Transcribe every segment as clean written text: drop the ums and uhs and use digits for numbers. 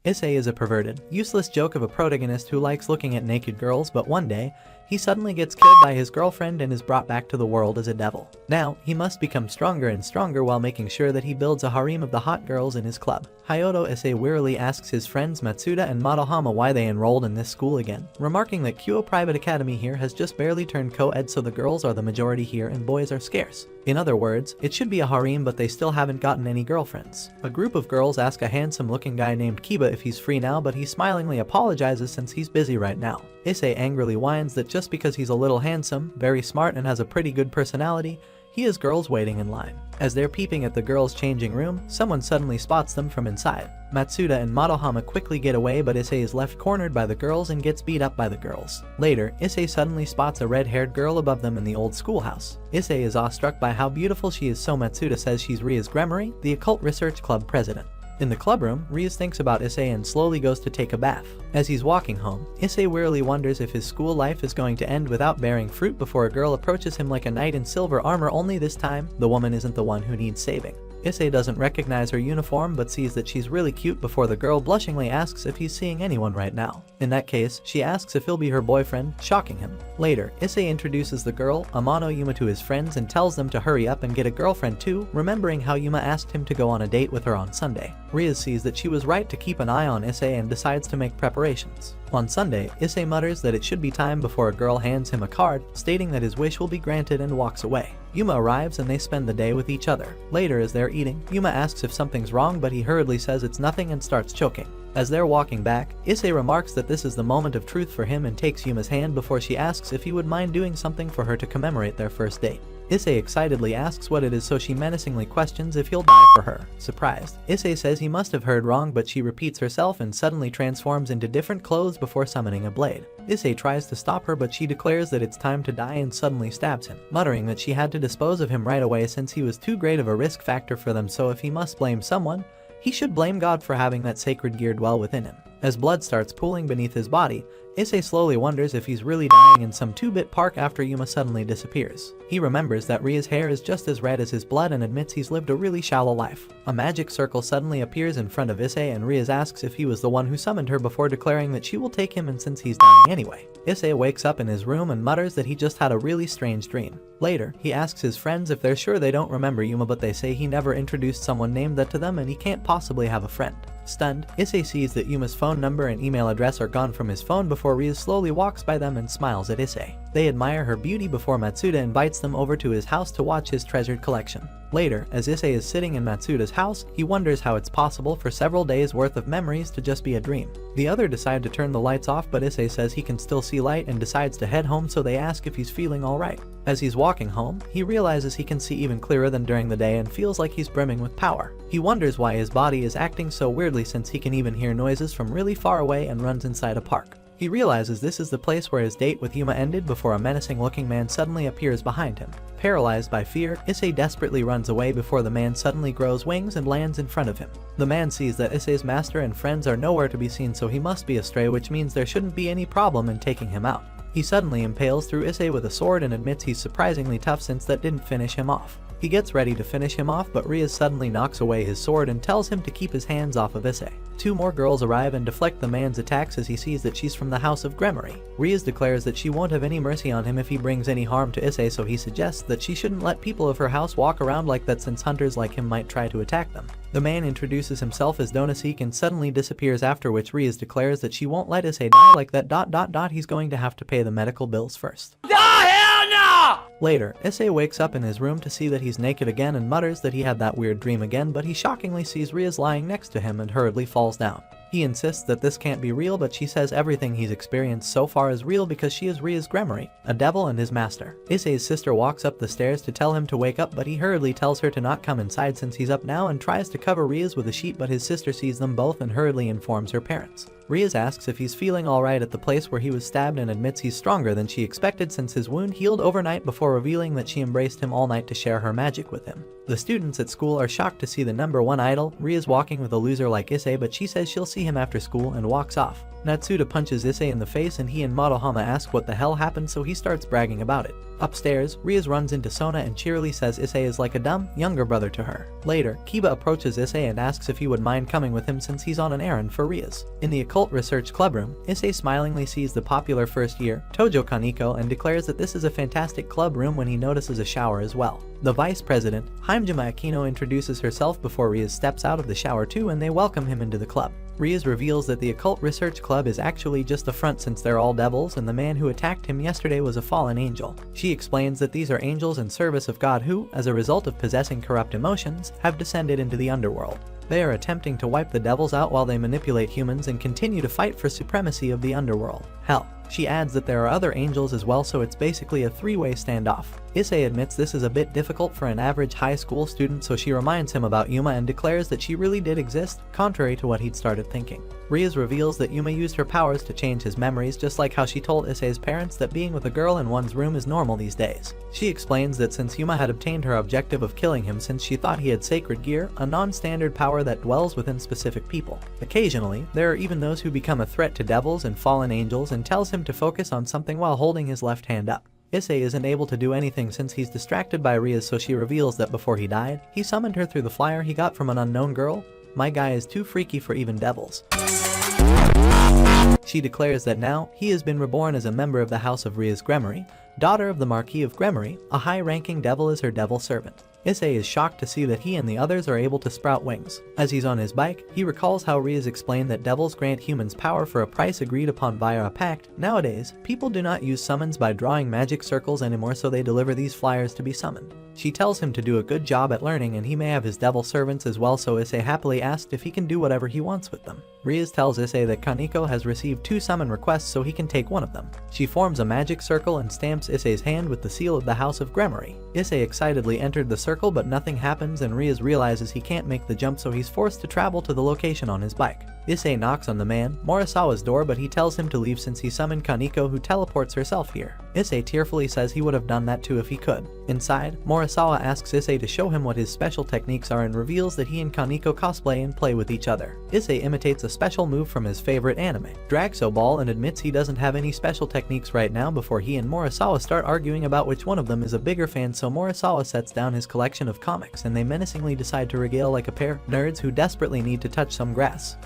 Issei is a perverted, useless joke of a protagonist who likes looking at naked girls, but one day, he suddenly gets killed by his girlfriend and is brought back to the world as a devil. Now, he must become stronger and stronger while making sure that he builds a harem of the hot girls in his club. Hyoto Issei wearily asks his friends Matsuda and Madohama why they enrolled in this school again, remarking that Kyo Private Academy here has just barely turned co-ed, so the girls are the majority here and boys are scarce. In other words, it should be a harem, but they still haven't gotten any girlfriends. A group of girls ask a handsome-looking guy named Kiba if he's free now, but he smilingly apologizes since he's busy right now. Issei angrily whines that just because he's a little handsome, very smart, and has a pretty good personality, he has girls waiting in line. As they're peeping at the girls' changing room, someone suddenly spots them from inside. Matsuda and Madohama quickly get away, but Issei is left cornered by the girls and gets beat up by the girls. Later, Issei suddenly spots a red-haired girl above them in the old schoolhouse. Issei is awestruck by how beautiful she is, so Matsuda says she's Ria's Gremory, the occult research club president. In the clubroom, Rias thinks about Issei and slowly goes to take a bath. As he's walking home, Issei wearily wonders if his school life is going to end without bearing fruit before a girl approaches him like a knight in silver armor, only this time, the woman isn't the one who needs saving. Issei doesn't recognize her uniform but sees that she's really cute before the girl blushingly asks if he's seeing anyone right now. In that case, she asks if he'll be her boyfriend, shocking him. Later, Issei introduces the girl, Amano Yuma, to his friends and tells them to hurry up and get a girlfriend too, remembering how Yuma asked him to go on a date with her on Sunday. Rias sees that she was right to keep an eye on Issei and decides to make preparations. On Sunday, Issei mutters that it should be time before a girl hands him a card, stating that his wish will be granted, and walks away. Yuma arrives and they spend the day with each other. Later, as they're eating, Yuma asks if something's wrong, but he hurriedly says it's nothing and starts choking. As they're walking back, Issei remarks that this is the moment of truth for him and takes Yuma's hand before she asks if he would mind doing something for her to commemorate their first date. Issei excitedly asks what it is, so she menacingly questions if he'll die for her. Surprised, Issei says he must have heard wrong, but she repeats herself and suddenly transforms into different clothes before summoning a blade. Issei tries to stop her, but she declares that it's time to die and suddenly stabs him, muttering that she had to dispose of him right away since he was too great of a risk factor for them, so if he must blame someone, he should blame God for having that sacred gear dwell within him. As blood starts pooling beneath his body, Issei slowly wonders if he's really dying in some 2-bit park after Yuma suddenly disappears. He remembers that Ria's hair is just as red as his blood and admits he's lived a really shallow life. A magic circle suddenly appears in front of Issei and Rias asks if he was the one who summoned her before declaring that she will take him, and since he's dying anyway. Issei wakes up in his room and mutters that he just had a really strange dream. Later, he asks his friends if they're sure they don't remember Yuma, but they say he never introduced someone named that to them and he can't possibly have a friend. Stunned, Issei sees that Yuma's phone number and email address are gone from his phone before Rias slowly walks by them and smiles at Issei. They admire her beauty before Matsuda invites them over to his house to watch his treasured collection. Later, as Issei is sitting in Matsuda's house, he wonders how it's possible for several days worth of memories to just be a dream. The other decide to turn the lights off, but Issei says he can still see light and decides to head home, so they ask if he's feeling alright. As he's walking home, he realizes he can see even clearer than during the day and feels like he's brimming with power. He wonders why his body is acting so weirdly since he can even hear noises from really far away and runs inside a park. He realizes this is the place where his date with Yuma ended before a menacing-looking man suddenly appears behind him. Paralyzed by fear, Issei desperately runs away before the man suddenly grows wings and lands in front of him. The man sees that Issei's master and friends are nowhere to be seen, so he must be a stray, which means there shouldn't be any problem in taking him out. He suddenly impales through Issei with a sword and admits he's surprisingly tough since that didn't finish him off. He gets ready to finish him off, but Rias suddenly knocks away his sword and tells him to keep his hands off of Issei. 2 more girls arrive and deflect the man's attacks as he sees that she's from the house of Gremory. Rias declares that she won't have any mercy on him if he brings any harm to Issei, so he suggests that she shouldn't let people of her house walk around like that since hunters like him might try to attack them. The man introduces himself as Donasik and suddenly disappears, after which Rias declares that she won't let Issei die like that. He's going to have to pay the medical bills first. Later, Issei wakes up in his room to see that he's naked again and mutters that he had that weird dream again, but he shockingly sees Rias lying next to him and hurriedly falls down. He insists that this can't be real, but she says everything he's experienced so far is real because she is Ria's Gremory, a devil and his master. Issei's sister walks up the stairs to tell him to wake up, but he hurriedly tells her to not come inside since he's up now and tries to cover Rias with a sheet, but his sister sees them both and hurriedly informs her parents. Rias asks if he's feeling alright at the place where he was stabbed and admits he's stronger than she expected since his wound healed overnight, before revealing that she embraced him all night to share her magic with him. The students at school are shocked to see the #1 idol, Rias, walking with a loser like Issei, but she says she'll see him after school and walks off. Natsuda punches Issei in the face and he and Madohama ask what the hell happened, so he starts bragging about it. Upstairs, Riaz runs into Sona and cheerily says Issei is like a dumb, younger brother to her. Later, Kiba approaches Issei and asks if he would mind coming with him since he's on an errand for Riaz. In the occult research clubroom, Issei smilingly sees the popular first year, Tojo Kaneko, and declares that this is a fantastic club room when he notices a shower as well. The vice president, Hajime Akino, introduces herself before Riaz steps out of the shower too, and they welcome him into the club. Riaz reveals that the occult research club is actually just a front since they're all devils and the man who attacked him yesterday was a fallen angel. She explains that these are angels in service of God who, as a result of possessing corrupt emotions, have descended into the underworld. They are attempting to wipe the devils out while they manipulate humans and continue to fight for supremacy of the underworld. Hell, she adds that there are other angels as well, so it's basically a three-way standoff. Issei admits this is a bit difficult for an average high school student, so she reminds him about Yuma and declares that she really did exist, contrary to what he'd started thinking. Riaz reveals that Yuma used her powers to change his memories, just like how she told Issei's parents that being with a girl in one's room is normal these days. She explains that since Yuma had obtained her objective of killing him since she thought he had sacred gear, a non-standard power that dwells within specific people. Occasionally, there are even those who become a threat to devils and fallen angels, and tells him to focus on something while holding his left hand up. Issei isn't able to do anything since he's distracted by Riaz, so she reveals that before he died, he summoned her through the flyer he got from an unknown girl. My guy is too freaky for even devils. She declares that now, he has been reborn as a member of the House of Riaz Gremory, daughter of the Marquis of Gremory, a high-ranking devil as her devil servant. Issei is shocked to see that he and the others are able to sprout wings. As he's on his bike, he recalls how Riaz explained that devils grant humans power for a price agreed upon via a pact. Nowadays, people do not use summons by drawing magic circles anymore, so they deliver these flyers to be summoned. She tells him to do a good job at learning and he may have his devil servants as well, so Issei happily asked if he can do whatever he wants with them. Riaz tells Issei that Kaneko has received 2 summon requests so he can take one of them. She forms a magic circle and stamps Issei's hand with the seal of the House of Gremory. Issei excitedly entered the circle, but nothing happens and Riaz realizes he can't make the jump, so he's forced to travel to the location on his bike. Issei knocks on the man, Morisawa's door, but he tells him to leave since he summoned Kaneko, who teleports herself here. Issei tearfully says he would have done that too if he could. Inside, Morisawa asks Issei to show him what his special techniques are and reveals that he and Kaneko cosplay and play with each other. Issei imitates a special move from his favorite anime, Dragso Ball, and admits he doesn't have any special techniques right now before he and Morisawa start arguing about which one of them is a bigger fan, so Morisawa sets down his collection of comics and they menacingly decide to regale like a pair of nerds who desperately need to touch some grass.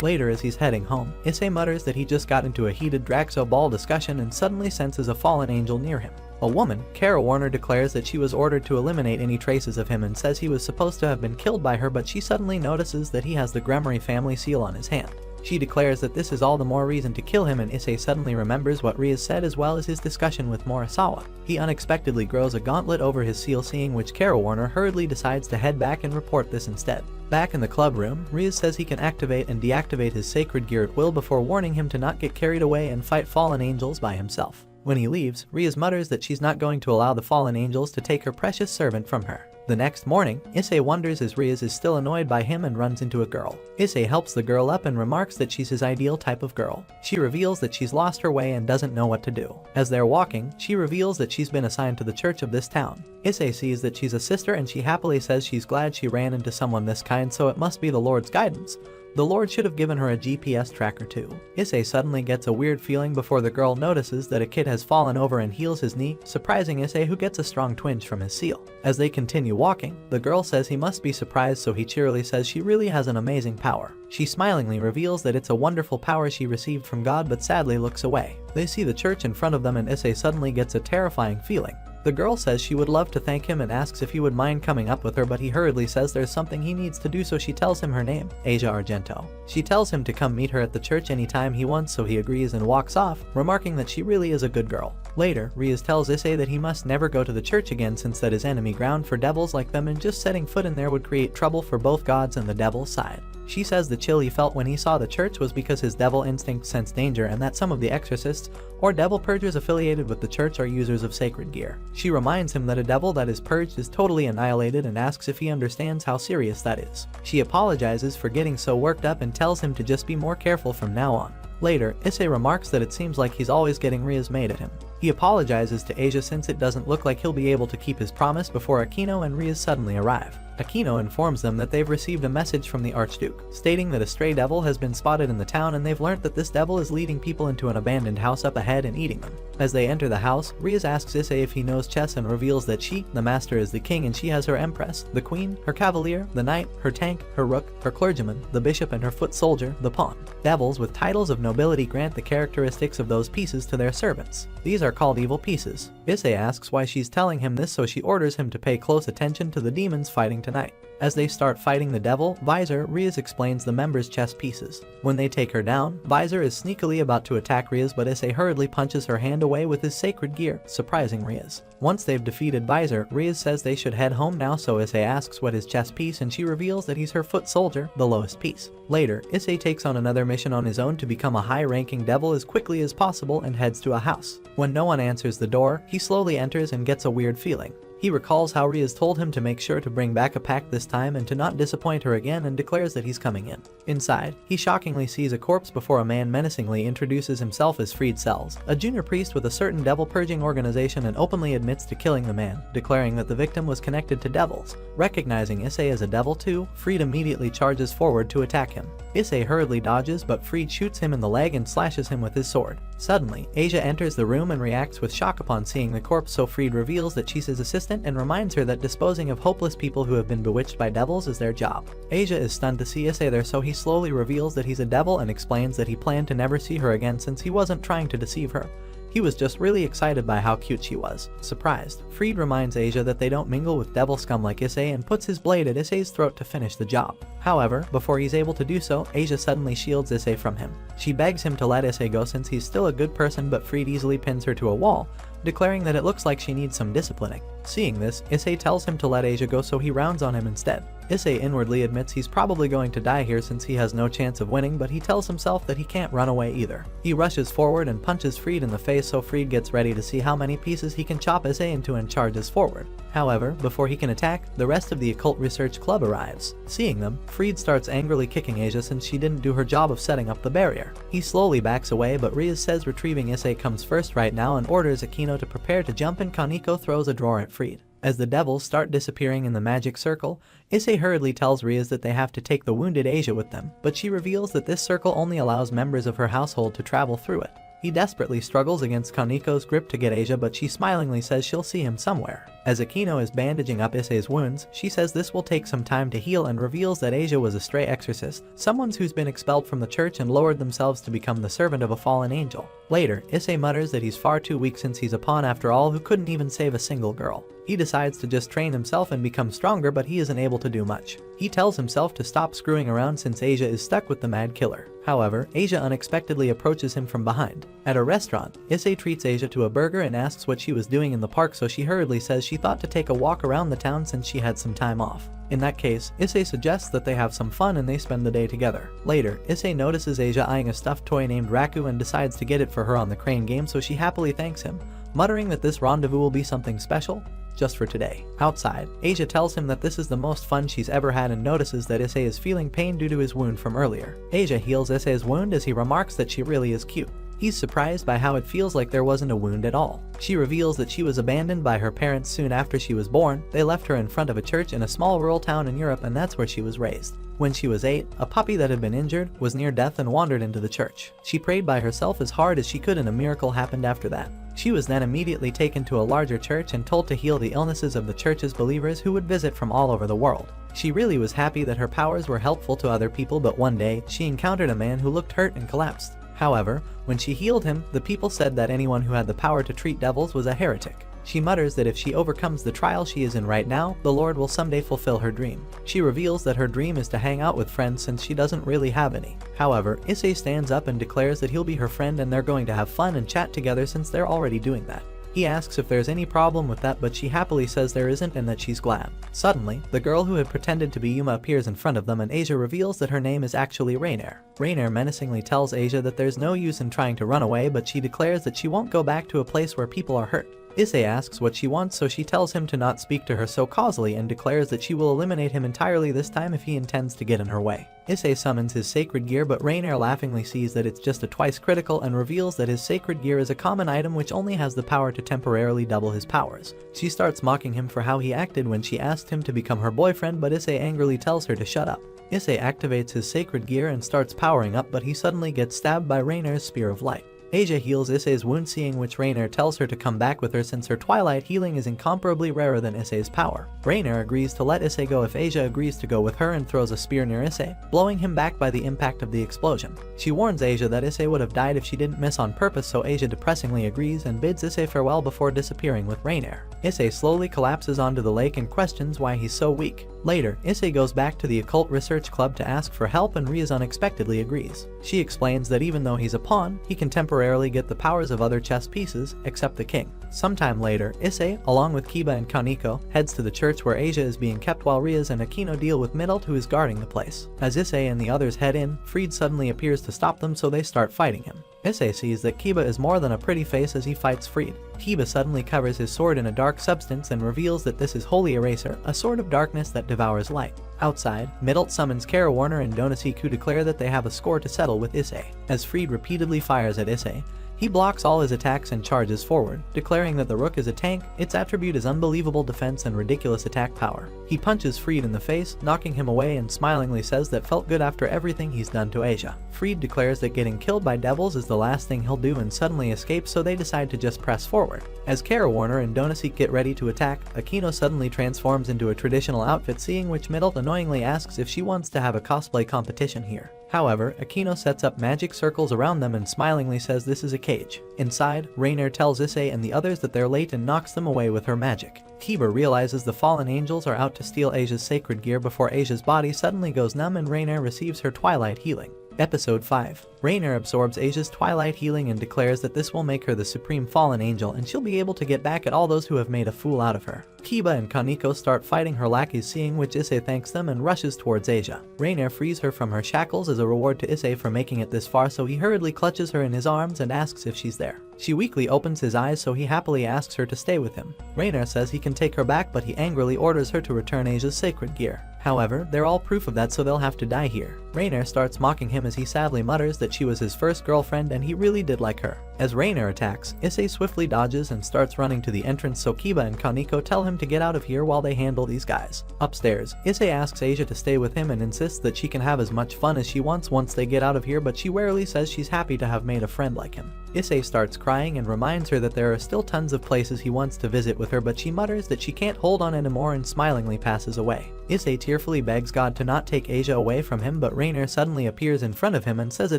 Later, as he's heading home, Issei mutters that he just got into a heated Dragso Ball discussion and suddenly senses a fallen angel near him. A woman, Kara Warner, declares that she was ordered to eliminate any traces of him and says he was supposed to have been killed by her, but she suddenly notices that he has the Gremory family seal on his hand. She declares that this is all the more reason to kill him, and Issei suddenly remembers what Riaz said as well as his discussion with Morisawa. He unexpectedly grows a gauntlet over his seal, seeing which Kara Warner hurriedly decides to head back and report this instead. Back in the club room, Riaz says he can activate and deactivate his sacred gear at will before warning him to not get carried away and fight fallen angels by himself. When he leaves, Riaz mutters that she's not going to allow the fallen angels to take her precious servant from her. The next morning, Issei wonders as Riaz is still annoyed by him and runs into a girl. Issei helps the girl up and remarks that she's his ideal type of girl. She reveals that she's lost her way and doesn't know what to do. As they're walking, she reveals that she's been assigned to the church of this town. Issei sees that she's a sister and she happily says she's glad she ran into someone this kind, so it must be the Lord's guidance. The Lord should have given her a GPS tracker too. Issei suddenly gets a weird feeling before the girl notices that a kid has fallen over and heals his knee, surprising Issei, who gets a strong twinge from his seal. As they continue walking, the girl says he must be surprised, so he cheerily says she really has an amazing power. She smilingly reveals that it's a wonderful power she received from God, but sadly looks away. They see the church in front of them and Issei suddenly gets a terrifying feeling. The girl says she would love to thank him and asks if he would mind coming up with her, but he hurriedly says there's something he needs to do, so she tells him her name, Asia Argento. She tells him to come meet her at the church anytime he wants, so he agrees and walks off, remarking that she really is a good girl. Later, Riaz tells Issei that he must never go to the church again since that is enemy ground for devils like them, and just setting foot in there would create trouble for both gods and the devil's side. She says the chill he felt when he saw the church was because his devil instinct sensed danger, and that some of the exorcists or devil purgers affiliated with the church are users of sacred gear. She reminds him that a devil that is purged is totally annihilated and asks if he understands how serious that is. She apologizes for getting so worked up and tells him to just be more careful from now on. Later, Issei remarks that it seems like he's always getting Riaz made at him. He apologizes to Asia since it doesn't look like he'll be able to keep his promise before Akino and Riaz suddenly arrive. Aquino informs them that they've received a message from the Archduke, stating that a stray devil has been spotted in the town and they've learnt that this devil is leading people into an abandoned house up ahead and eating them. As they enter the house, Riaz asks Issei if he knows chess and reveals that she, the master, is the king and she has her empress, the queen, her cavalier, the knight, her tank, her rook, her clergyman, the bishop, and her foot soldier, the pawn. Devils with titles of nobility grant the characteristics of those pieces to their servants. These are called evil pieces. Issei asks why she's telling him this, so she orders him to pay close attention to the demons fighting tonight. As they start fighting the devil, Visor, Riaz explains the members' chess pieces. When they take her down, Visor is sneakily about to attack Riaz, but Issei hurriedly punches her hand away with his sacred gear, surprising Riaz. Once they've defeated Visor, Riaz says they should head home now, so Issei asks what his chess piece and she reveals that he's her foot soldier, the lowest piece. Later, Issei takes on another mission on his own to become a high-ranking devil as quickly as possible and heads to a house. When no one answers the door, he slowly enters and gets a weird feeling. He recalls how Riaz told him to make sure to bring back a pack this time and to not disappoint her again, and declares that he's coming in. Inside, he shockingly sees a corpse before a man menacingly introduces himself as Fried Sells, a junior priest with a certain devil purging organization, and openly admits to killing the man, declaring that the victim was connected to devils. Recognizing Issei as a devil too, Fried immediately charges forward to attack him. Issei hurriedly dodges, but Fried shoots him in the leg and slashes him with his sword. Suddenly, Asia enters the room and reacts with shock upon seeing the corpse, so Fried reveals that she's his assistant and reminds her that disposing of hopeless people who have been bewitched by devils is their job. Asia is stunned to see Issei there, so he slowly reveals that he's a devil and explains that he planned to never see her again since he wasn't trying to deceive her. He was just really excited by how cute she was. Surprised, Fried reminds Asia that they don't mingle with devil scum like Issei and puts his blade at Issei's throat to finish the job. However, before he's able to do so, Asia suddenly shields Issei from him. She begs him to let Issei go since he's still a good person, but Fried easily pins her to a wall, declaring that it looks like she needs some disciplining. Seeing this, Issei tells him to let Asia go, so he rounds on him instead. Issei inwardly admits he's probably going to die here since he has no chance of winning, but he tells himself that he can't run away either. He rushes forward and punches Fried in the face, so Fried gets ready to see how many pieces he can chop Issei into and charges forward. However, before he can attack, the rest of the Occult Research Club arrives. Seeing them, Fried starts angrily kicking Asia since she didn't do her job of setting up the barrier. He slowly backs away, but Riaz says retrieving Issei comes first right now and orders Aquino to prepare to jump, and Kaneko throws a drawer at Fried. As the devils start disappearing in the magic circle, Issei hurriedly tells Riaz that they have to take the wounded Asia with them, but she reveals that this circle only allows members of her household to travel through it. He desperately struggles against Kaneko's grip to get Asia, but she smilingly says she'll see him somewhere. As Aquino is bandaging up Issei's wounds, she says this will take some time to heal and reveals that Asia was a stray exorcist, someone who's been expelled from the church and lowered themselves to become the servant of a fallen angel. Later, Issei mutters that he's far too weak since he's a pawn after all who couldn't even save a single girl. He decides to just train himself and become stronger, but he isn't able to do much. He tells himself to stop screwing around since Asia is stuck with the mad killer. However, Asia unexpectedly approaches him from behind. At a restaurant, Issei treats Asia to a burger and asks what she was doing in the park, so she hurriedly says she thought to take a walk around the town since she had some time off. In that case, Issei suggests that they have some fun and they spend the day together. Later, Issei notices Asia eyeing a stuffed toy named Raku and decides to get it for her on the crane game, so she happily thanks him, muttering that this rendezvous will be something special just for today. Outside, Asia tells him that this is the most fun she's ever had and notices that Issei is feeling pain due to his wound from earlier. Asia heals Issei's wound as he remarks that she really is cute. He's surprised by how it feels like there wasn't a wound at all. She reveals that she was abandoned by her parents soon after she was born. They left her in front of a church in a small rural town in Europe, and that's where she was raised. When she was 8, a puppy that had been injured was near death and wandered into the church. She prayed by herself as hard as she could and a miracle happened after that. She was then immediately taken to a larger church and told to heal the illnesses of the church's believers who would visit from all over the world. She really was happy that her powers were helpful to other people, but one day, she encountered a man who looked hurt and collapsed. However, when she healed him, the people said that anyone who had the power to treat devils was a heretic. She mutters that if she overcomes the trial she is in right now, the Lord will someday fulfill her dream. She reveals that her dream is to hang out with friends since she doesn't really have any. However, Issei stands up and declares that he'll be her friend and they're going to have fun and chat together since they're already doing that. He asks if there's any problem with that, but she happily says there isn't and that she's glad. Suddenly, the girl who had pretended to be Yuma appears in front of them, and Asia reveals that her name is actually Rainier. Rainier menacingly tells Asia that there's no use in trying to run away, but she declares that she won't go back to a place where people are hurt. Issei asks what she wants, so she tells him to not speak to her so causally and declares that she will eliminate him entirely this time if he intends to get in her way. Issei summons his sacred gear, but Rainier laughingly sees that it's just a twice critical and reveals that his sacred gear is a common item which only has the power to temporarily double his powers. She starts mocking him for how he acted when she asked him to become her boyfriend, but Issei angrily tells her to shut up. Issei activates his sacred gear and starts powering up, but he suddenly gets stabbed by Rainier's spear of light. Asia heals Issei's wound, seeing which Rainier tells her to come back with her since her twilight healing is incomparably rarer than Issei's power. Rainier agrees to let Issei go if Asia agrees to go with her and throws a spear near Issei, blowing him back by the impact of the explosion. She warns Asia that Issei would have died if she didn't miss on purpose, so Asia depressingly agrees and bids Issei farewell before disappearing with Rainier. Issei slowly collapses onto the lake and questions why he's so weak. Later, Issei goes back to the occult research club to ask for help, and Riaz unexpectedly agrees. She explains that even though he's a pawn, he can temporarily get the powers of other chess pieces, except the king. Sometime later, Issei, along with Kiba and Kaneko, heads to the church where Asia is being kept while Riaz and Akino deal with Middle, who is guarding the place. As Issei and the others head in, Fried suddenly appears to stop them, so they start fighting him. Issei sees that Kiba is more than a pretty face as he fights Fried. Kiba suddenly covers his sword in a dark substance and reveals that this is Holy Eraser, a sword of darkness that devours light. Outside, Middle summons Kara Warner and Donasique, who declare that they have a score to settle with Issei. As Fried repeatedly fires at Issei, he blocks all his attacks and charges forward, declaring that the Rook is a tank. Its attribute is unbelievable defense and ridiculous attack power. He punches Fried in the face, knocking him away, and smilingly says that felt good after everything he's done to Asia. Fried declares that getting killed by devils is the last thing he'll do and suddenly escapes, so they decide to just press forward. As Kara Warner and Donasique get ready to attack, Akino suddenly transforms into a traditional outfit, seeing which Middle annoyingly asks if she wants to have a cosplay competition here. However, Akino sets up magic circles around them and smilingly says this is a cage. Inside, Rainier tells Issei and the others that they're late and knocks them away with her magic. Kiba realizes the fallen angels are out to steal Asia's sacred gear before Asia's body suddenly goes numb and Rainier receives her twilight healing. Episode 5. Rainier absorbs Asia's twilight healing and declares that this will make her the supreme fallen angel and she'll be able to get back at all those who have made a fool out of her. Kiba and Kaneko start fighting her lackeys, seeing which Issei thanks them and rushes towards Asia. Rainier frees her from her shackles as a reward to Issei for making it this far, so he hurriedly clutches her in his arms and asks if she's there. She weakly opens his eyes, so he happily asks her to stay with him. Rainier says he can take her back, but he angrily orders her to return Asia's sacred gear. However, they're all proof of that, so they'll have to die here. Rainier starts mocking him as he sadly mutters that she was his first girlfriend and he really did like her. As Rainier attacks, Issei swiftly dodges and starts running to the entrance, so Kiba and Kaneko tell him to get out of here while they handle these guys. Upstairs, Issei asks Asia to stay with him and insists that she can have as much fun as she wants once they get out of here, but she warily says she's happy to have made a friend like him. Issei starts crying and reminds her that there are still tons of places he wants to visit with her, but she mutters that she can't hold on anymore and smilingly passes away. Issei tearfully begs God to not take Asia away from him, but Rainier suddenly appears in front of him and says a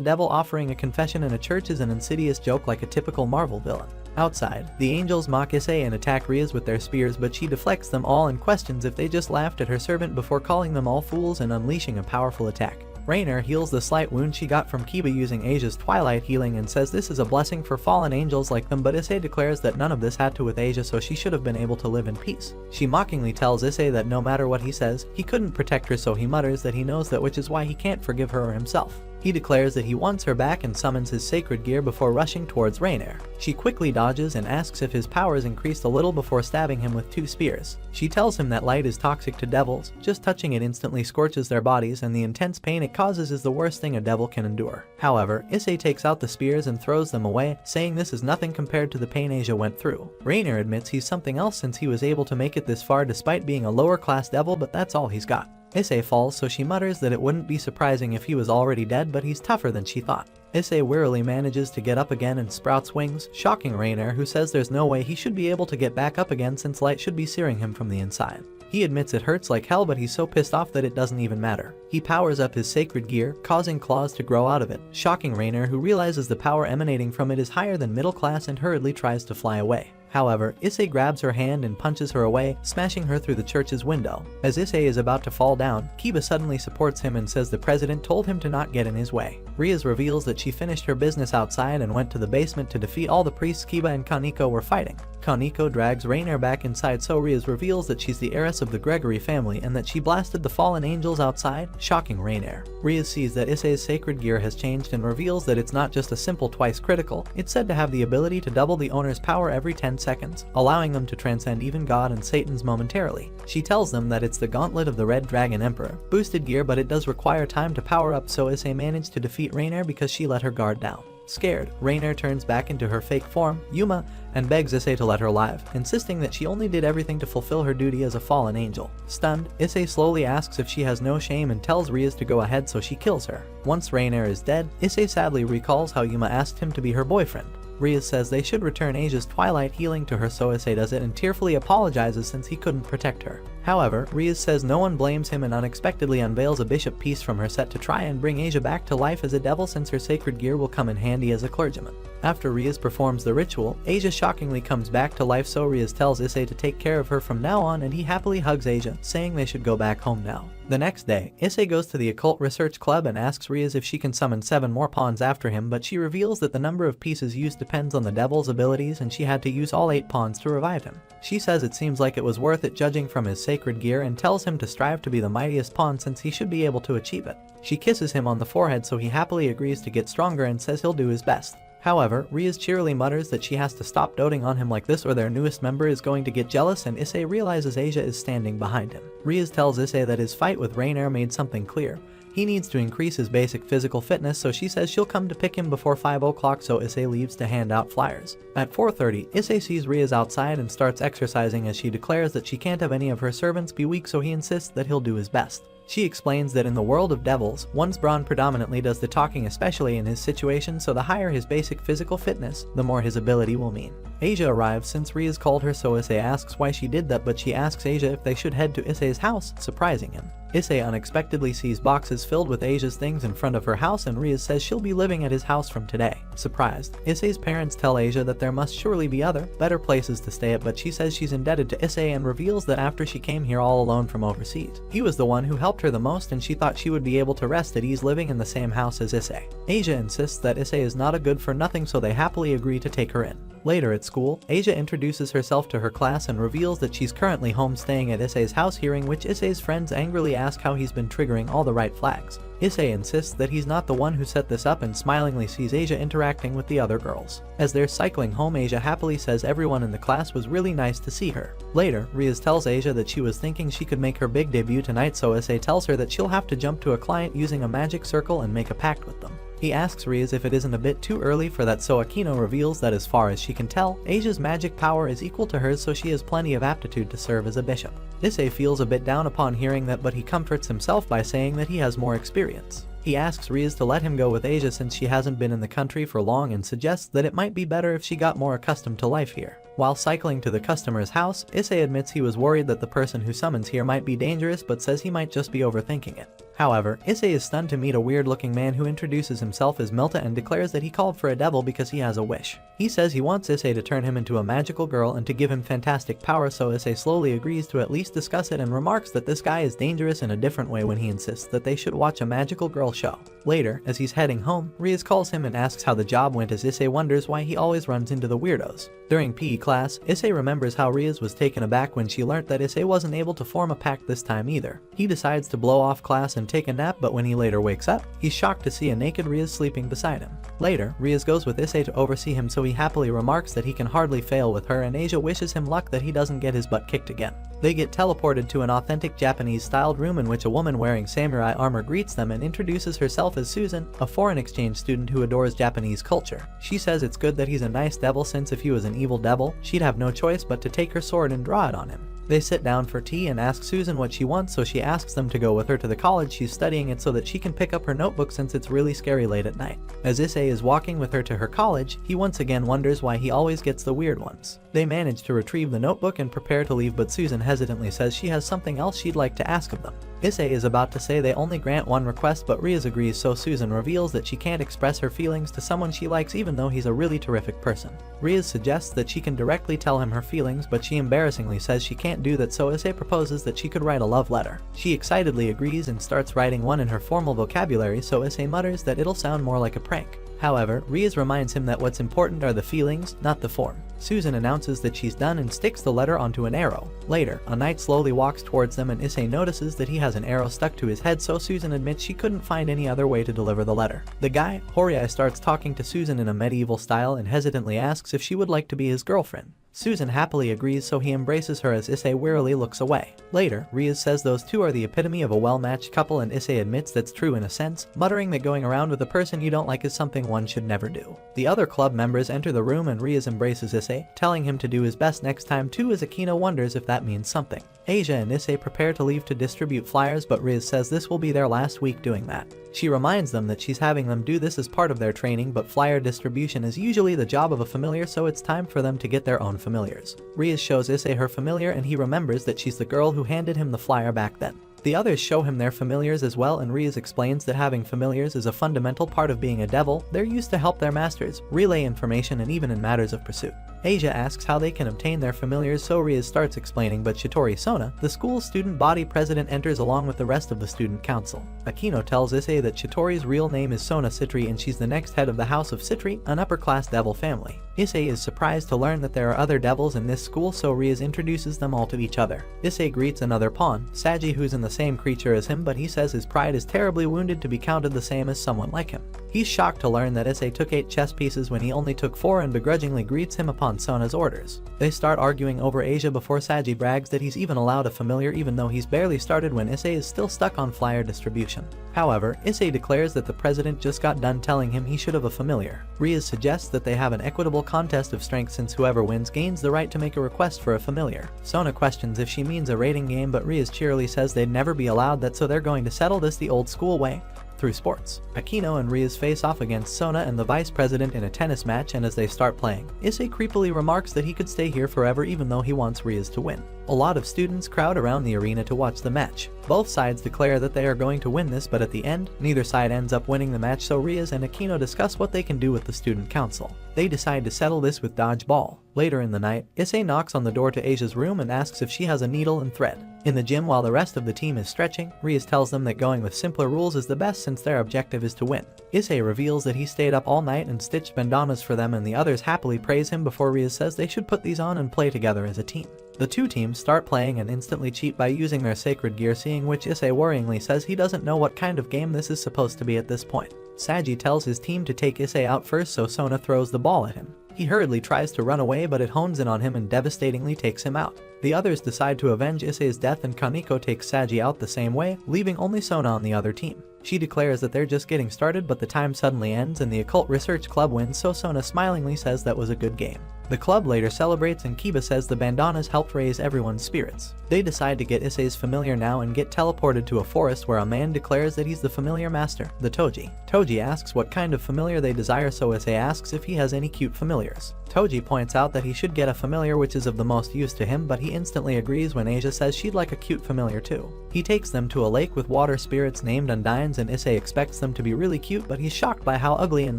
devil offering a confession in a church is an insidious joke like a typical Marvel villain. Outside, the angels mock Issei and attack Riaz with their spears, but she deflects them all and questions if they just laughed at her servant before calling them all fools and unleashing a powerful attack. Rainier heals the slight wound she got from Kiba using Asia's twilight healing and says this is a blessing for fallen angels like them, but Issei declares that none of this had to with Asia, so she should have been able to live in peace. She mockingly tells Issei that no matter what he says, he couldn't protect her, so he mutters that he knows that, which is why he can't forgive her or himself. He declares that he wants her back and summons his sacred gear before rushing towards Rainier. She quickly dodges and asks if his powers increased a little before stabbing him with 2 spears. She tells him that light is toxic to devils, just touching it instantly scorches their bodies, and the intense pain it causes is the worst thing a devil can endure. However, Issei takes out the spears and throws them away, saying this is nothing compared to the pain Asia went through. Rainier admits he's something else since he was able to make it this far despite being a lower class devil, but that's all he's got. Issei falls, so she mutters that it wouldn't be surprising if he was already dead, but he's tougher than she thought. Issei wearily manages to get up again and sprouts wings, shocking Rainier, who says there's no way he should be able to get back up again since light should be searing him from the inside. He admits it hurts like hell, but he's so pissed off that it doesn't even matter. He powers up his sacred gear, causing claws to grow out of it, shocking Rainier, who realizes the power emanating from it is higher than middle class and hurriedly tries to fly away. However, Issei grabs her hand and punches her away, smashing her through the church's window. As Issei is about to fall down, Kiba suddenly supports him and says the president told him to not get in his way. Riaz reveals that she finished her business outside and went to the basement to defeat all the priests Kiba and Kaneko were fighting. Kaneko drags Rainier back inside, so Riaz reveals that she's the heiress of the Gregory family and that she blasted the fallen angels outside, shocking Rainier. Riaz sees that Issei's sacred gear has changed and reveals that it's not just a simple twice critical, it's said to have the ability to double the owner's power every 10 seconds, allowing them to transcend even God and Satan's momentarily. She tells them that it's the Gauntlet of the Red Dragon Emperor, boosted gear, but it does require time to power up, so Issei managed to defeat Rainer because she let her guard down. Scared, Rainer turns back into her fake form, Yuma, and begs Issei to let her live, insisting that she only did everything to fulfill her duty as a fallen angel. Stunned, Issei slowly asks if she has no shame and tells Rias to go ahead, so she kills her. Once Rainer is dead, Issei sadly recalls how Yuma asked him to be her boyfriend. Rias says they should return Asia's twilight healing to her, so Issei does it and tearfully apologizes since he couldn't protect her. However, Rias says no one blames him and unexpectedly unveils a bishop piece from her set to try and bring Asia back to life as a devil, since her sacred gear will come in handy as a clergyman. After Rias performs the ritual, Asia shockingly comes back to life, so Rias tells Issei to take care of her from now on, and he happily hugs Asia, saying they should go back home now. The next day, Issei goes to the Occult Research Club and asks Rias if she can summon 7 more pawns after him, but she reveals that the number of pieces used depends on the devil's abilities and she had to use all 8 pawns to revive him. She says it seems like it was worth it judging from his sacred gear and tells him to strive to be the mightiest pawn since he should be able to achieve it. She kisses him on the forehead, so he happily agrees to get stronger and says he'll do his best. However, Rias cheerily mutters that she has to stop doting on him like this or their newest member is going to get jealous, and Issei realizes Asia is standing behind him. Rias tells Issei that his fight with Rainer made something clear. He needs to increase his basic physical fitness, so she says she'll come to pick him before 5 o'clock, so Issei leaves to hand out flyers. At 4:30, Issei sees Rias outside and starts exercising as she declares that she can't have any of her servants be weak, so he insists that he'll do his best. She explains that in the world of devils, one's brawn predominantly does the talking, especially in his situation, so the higher his basic physical fitness, the more his ability will mean. Asia arrives since Rias called her, so Issei asks why she did that, but she asks Asia if they should head to Issei's house, surprising him. Issei unexpectedly sees boxes filled with Asia's things in front of her house, and Rias says she'll be living at his house from today. Surprised, Issei's parents tell Asia that there must surely be other, better places to stay at, but she says she's indebted to Issei and reveals that after she came here all alone from overseas, he was the one who helped her the most, and she thought she would be able to rest at ease living in the same house as Issei. Asia insists that Issei is not a good for nothing, so they happily agree to take her in. Later at school, Asia introduces herself to her class and reveals that she's currently home staying at Issei's house, hearing which Issei's friends angrily ask how he's been triggering all the right flags. Issei insists that he's not the one who set this up and smilingly sees Asia interacting with the other girls. As they're cycling home, Asia happily says everyone in the class was really nice to see her. Later, Rias tells Asia that she was thinking she could make her big debut tonight, so Issei tells her that she'll have to jump to a client using a magic circle and make a pact with them. He asks Rias if it isn't a bit too early for that, so Akino reveals that as far as she can tell, Asia's magic power is equal to hers, so she has plenty of aptitude to serve as a bishop. Issei feels a bit down upon hearing that, but he comforts himself by saying that he has more experience. He asks Rias to let him go with Asia since she hasn't been in the country for long and suggests that it might be better if she got more accustomed to life here. While cycling to the customer's house, Issei admits he was worried that the person who summons here might be dangerous, but says he might just be overthinking it. However, Issei is stunned to meet a weird-looking man who introduces himself as Milta and declares that he called for a devil because he has a wish. He says he wants Issei to turn him into a magical girl and to give him fantastic power, so Issei slowly agrees to at least discuss it and remarks that this guy is dangerous in a different way when he insists that they should watch a magical girl show. Later, as he's heading home, Rias calls him and asks how the job went, as Issei wonders why he always runs into the weirdos. During PE class, Issei remembers how Rias was taken aback when she learnt that Issei wasn't able to form a pact this time either. He decides to blow off class and take a nap, but when he later wakes up, he's shocked to see a naked Rias sleeping beside him. Later, Rias goes with Issei to oversee him, so he happily remarks that he can hardly fail with her, and Asia wishes him luck that he doesn't get his butt kicked again. They get teleported to an authentic Japanese-styled room in which a woman wearing samurai armor greets them and introduces herself as Susan, a foreign exchange student who adores Japanese culture. She says it's good that he's a nice devil, since if he was an evil devil, she'd have no choice but to take her sword and draw it on him. They sit down for tea and ask Susan what she wants, so she asks them to go with her to the college she's studying at so that she can pick up her notebook since it's really scary late at night. As Issei is walking with her to her college, he once again wonders why he always gets the weird ones. They manage to retrieve the notebook and prepare to leave, but Susan hesitantly says she has something else she'd like to ask of them. Issei is about to say they only grant one request, but Rias agrees, so Susan reveals that she can't express her feelings to someone she likes even though he's a really terrific person. Rias suggests that she can directly tell him her feelings, but she embarrassingly says she can't do that, so Issei proposes that she could write a love letter. She excitedly agrees and starts writing one in her formal vocabulary, so Issei mutters that it'll sound more like a prank. However, Rias reminds him that what's important are the feelings, not the form. Susan announces that she's done and sticks the letter onto an arrow. Later, a knight slowly walks towards them and Issei notices that he has an arrow stuck to his head, so Susan admits she couldn't find any other way to deliver the letter. The guy, Horii, starts talking to Susan in a medieval style and hesitantly asks if she would like to be his girlfriend. Susan happily agrees, so he embraces her as Issei wearily looks away. Later, Riaz says those two are the epitome of a well-matched couple, and Issei admits that's true in a sense, muttering that going around with a person you don't like is something one should never do. The other club members enter the room and Riaz embraces Issei, telling him to do his best next time too, as Akino wonders if that means something. Asia and Issei prepare to leave to distribute flyers, but Riaz says this will be their last week doing that. She reminds them that she's having them do this as part of their training, but flyer distribution is usually the job of a familiar, so it's time for them to get their own familiars. Riaz shows Issei her familiar and he remembers that she's the girl who handed him the flyer back then. The others show him their familiars as well, and Riaz explains that having familiars is a fundamental part of being a devil. They're used to help their masters, relay information, and even in matters of pursuit. Asia asks how they can obtain their familiars, so Riaz starts explaining, but Shitori Sona, the school's student body president, enters along with the rest of the student council. Akino tells Issei that Shitori's real name is Sona Citri and she's the next head of the House of Citri, an upper-class devil family. Issei is surprised to learn that there are other devils in this school, so Riaz introduces them all to each other. Issei greets another pawn, Saji, who's in the same creature as him, but he says his pride is terribly wounded to be counted the same as someone like him. He's shocked to learn that Issei took 8 chess pieces when he only took 4 and begrudgingly greets him upon Sona's orders. They start arguing over Asia before Saji brags that he's even allowed a familiar even though he's barely started, when Issei is still stuck on flyer distribution. However, Issei declares that the president just got done telling him he should have a familiar. Riaz suggests that they have an equitable contest of strength, since whoever wins gains the right to make a request for a familiar. Sona questions if she means a rating game, but Riaz cheerily says they'd never be allowed that, so they're going to settle this the old school way, through sports. Akino and Riaz face off against Sona and the vice president in a tennis match, and as they start playing, Issei creepily remarks that he could stay here forever even though he wants Riaz to win. A lot of students crowd around the arena to watch the match. Both sides declare that they are going to win this, but at the end, neither side ends up winning the match, so Riaz and Akino discuss what they can do with the student council. They decide to settle this with dodgeball. Later in the night, Issei knocks on the door to Asia's room and asks if she has a needle and thread. In the gym, while the rest of the team is stretching, Riaz tells them that going with simpler rules is the best since their objective is to win. Issei reveals that he stayed up all night and stitched bandanas for them, and the others happily praise him before Riaz says they should put these on and play together as a team. The two teams start playing and instantly cheat by using their sacred gear, seeing which Issei worryingly says he doesn't know what kind of game this is supposed to be at this point. Saji tells his team to take Issei out first, so Sona throws the ball at him. He hurriedly tries to run away, but it hones in on him and devastatingly takes him out. The others decide to avenge Issei's death, and Kaneko takes Saji out the same way, leaving only Sona on the other team. She declares that they're just getting started, but the time suddenly ends and the Occult Research Club wins, so Sona smilingly says that was a good game. The club later celebrates, and Kiba says the bandanas helped raise everyone's spirits. They decide to get Issei's familiar now and get teleported to a forest where a man declares that he's the familiar master, the Toji. Toji asks what kind of familiar they desire, so Issei asks if he has any cute familiars. Toji points out that he should get a familiar which is of the most use to him, but he instantly agrees when Asia says she'd like a cute familiar too. He takes them to a lake with water spirits named Undines, and Issei expects them to be really cute, but he's shocked by how ugly and